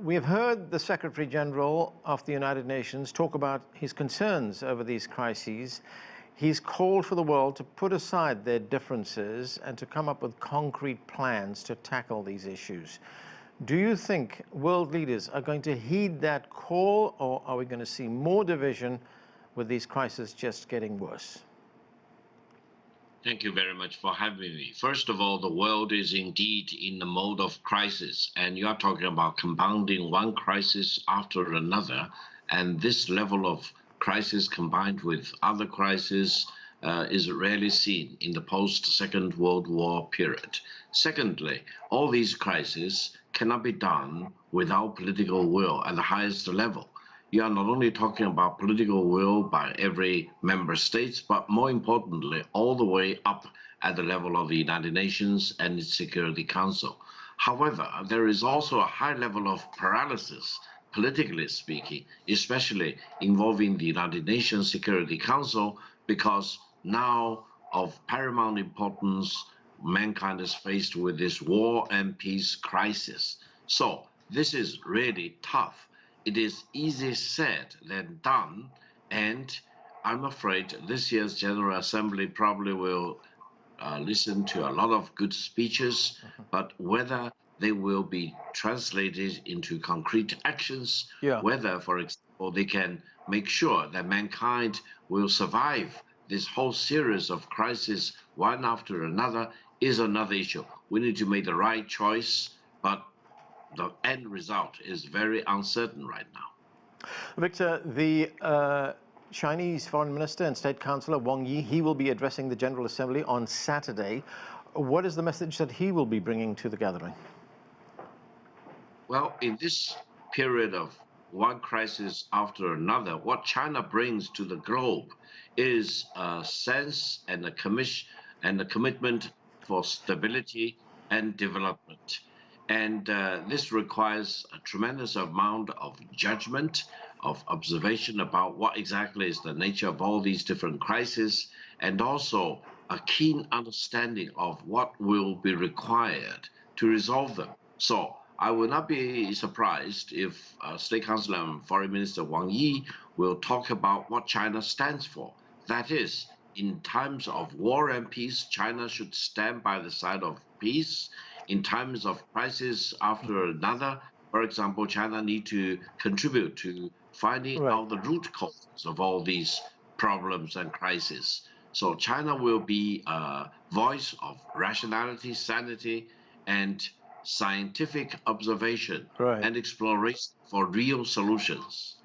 We have heard the Secretary-General of the United Nations talk about his concerns over these crises. He's called for the world to put aside their differences and to come up with concrete plans to tackle these issues. Do you think world leaders are going to heed that call, or are we going to see more division with these crises just getting worse? Thank you very much for having me. First of all, the world is indeed in the mode of crisis, and you are talking about compounding one crisis after another, and this level of crisis combined with other crises is rarely seen in the post-Second World War period. Secondly, all these crises cannot be done without political will at the highest level. You are not only talking about political will by every member state, but more importantly, all the way up at the level of the United Nations and its Security Council. However, there is also a high level of paralysis, politically speaking, especially involving the United Nations Security Council, because now of paramount importance, mankind is faced with this war and peace crisis. So this is really tough. It is easier said than done, and I'm afraid this year's General Assembly probably will listen to a lot of good speeches, but whether they will be translated into concrete actions, whether, for example, they can make sure that mankind will survive this whole series of crises one after another, is another issue. We need to make the right choice, but the end result is very uncertain right now. Victor, the Chinese Foreign Minister and State Councillor Wang Yi, he will be addressing the General Assembly on Saturday. What is the message that he will be bringing to the gathering? Well, in this period of one crisis after another, what China brings to the globe is a sense and a commitment for stability and development. And this requires a tremendous amount of judgment, of observation about what exactly is the nature of all these different crises, and also a keen understanding of what will be required to resolve them. So I will not be surprised if State Councillor and Foreign Minister Wang Yi will talk about what China stands for. That is, in times of war and peace, China should stand by the side of peace. In times of crisis after another, for example, China needs to contribute to finding out the root causes of all these problems and crises. So China will be a voice of rationality, sanity, and scientific observation and exploration for real solutions.